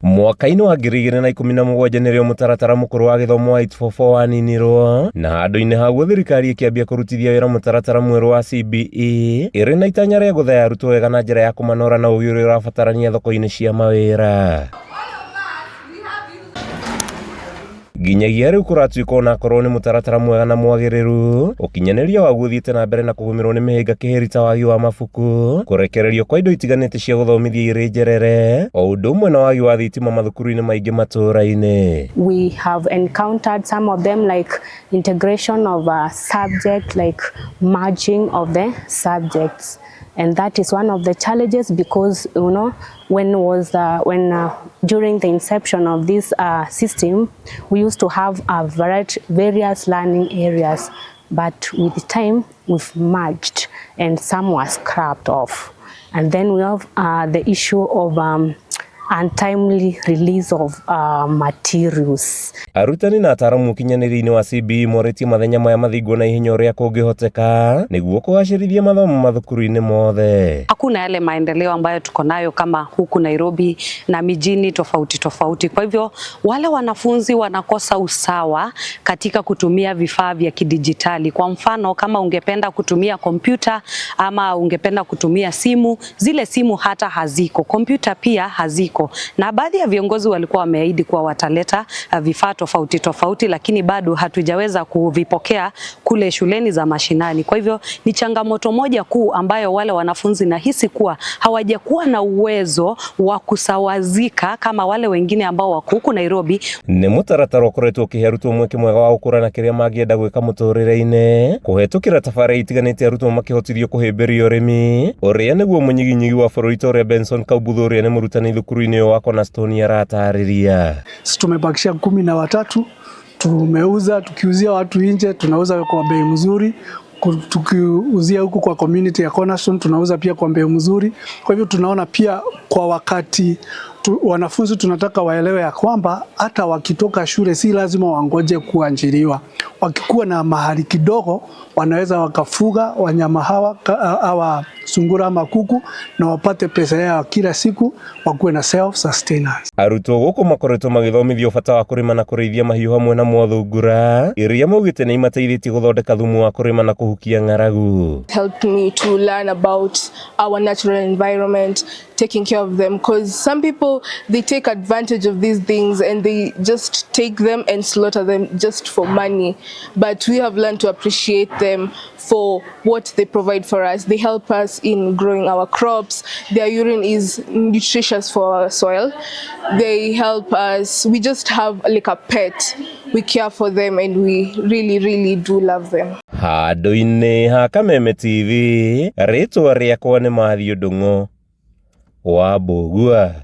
Mwaka-inĩ wa 2017 nĩrĩo mũtaratara mũkũrũ wa gĩthomo wa 844 waninirwo, na handũ-inĩ haguo thirikari ĩkĩambia kũrutithia wĩra mũtaratara mwerũ wa CBE ĩrĩ na itanya rĩa gũthaya arutwo wega na njĩra ya kũmanora na ũgĩ ũrĩa ũrabatarania thoko-inĩ cia mawĩra. Nginyagia rĩu kũratuĩka ona korwo nĩ mũtaratara mwega na mwagĩrĩru, ũkinyanĩria waguo ũthiĩte na mbere na kũgũmĩrwo nĩ mĩhĩnga kĩhĩri ta wagi wa mabuku, kũrekererio kwa indo itiganĩte cia gũthomithia irĩ njerere, o ũndũ ũmwe na wagi wa thitima mathukuru-inĩ maingĩ matũũra-inĩ. We have encountered some of them like integration of a subject, like merging of the subjects. And that is one of the challenges because, you know, during the inception of this system, we used to have various learning areas, but with time we've merged and some was scrapped off. And then we have the issue of untimely release of materials. Arutani na ataaramu kinyanĩria-inĩ wa CBE moretie mathenya maya mathingwo na ihenya ũrĩa kũngĩhoteka nĩguo kũgacĩrithia mathomo mathukuru-inĩ mothe. Hakuna yale maendeleo ambayo tuko nayo kama huku Nairobi na mijini tofauti. Kwa hivyo wale wanafunzi wanakosa usawa katika kutumia vifaa vya kidijitali. Kwa mfano, kama ungependa kutumia kompyuta ama ungependa kutumia simu, zile simu hata haziko, kompyuta pia haziko. Na baadhi ya viongozi walikuwa wameahidi kuwa wataleta vifaa tofauti, lakini bado hatujaweza kuvipokea kule shuleni za mashinani. Kwa hivyo ni changamoto moja kuu ambayo wale wanafunzi nahisi kuwa hawajakuwa na uwezo wa kusawazika kama wale wengine ambao wako huku Nairobi. Nĩ mũtaratara ũkoretwo ũkĩhe arutwo mweke mwega wa gũkũra na kĩrĩa mangĩenda gwĩka mũtũrĩre-inĩ, kũhetũkĩra tabarĩra itiganĩte arutwo makĩhotithio kũhĩmbĩria ũrĩmi, ũrĩa nĩguo mũnyiginyigi wa bũrũri Victoria Benson Kaubuthu ũrĩa nĩ mũrutani thukuru-inĩ wa Cornerstone aratarĩria. Tumebakisha 13, tumeuza, tukiuzia watu nje, tunauza kwa bei mzuri. Tukiuzia huku kwa community ya Cornerstone tunauza pia kwa bei mzuri. Kwa hivyo tunaona pia kwa wakati wanafunzi tunataka waelewe ya kwamba hata wakitoka shule si lazima wangoje kuajiriwa. Wakikuwa na mahali kidogo wanaweza wakafuga wanyama hawa sungura ama kuku na wapate pesa yao kila siku, wakuwe na self sustenance. Arutwo gũkũ makoretwo magĩthomithio bata wa kũrĩma na kũrĩithia mahiũ hamwe na mwathungura, iria maugĩte nĩ imateithĩtie gũthondeka thumu wa kũrĩma na kũhukia ng'aragu. Helped me to learn about our natural environment, taking care of them, because some people they take advantage of these things and they just take them and slaughter them just for money, but we have learned to appreciate them for what they provide for us. They help us in growing our crops. Their urine is nutritious for our soil. They help us. We just have like a pet. We care for them and we really do love them. Handũ-inĩ ha Kameme TV, rĩtwa rĩakwa nĩ Mathiũ Ndung'u wa Mbũgua.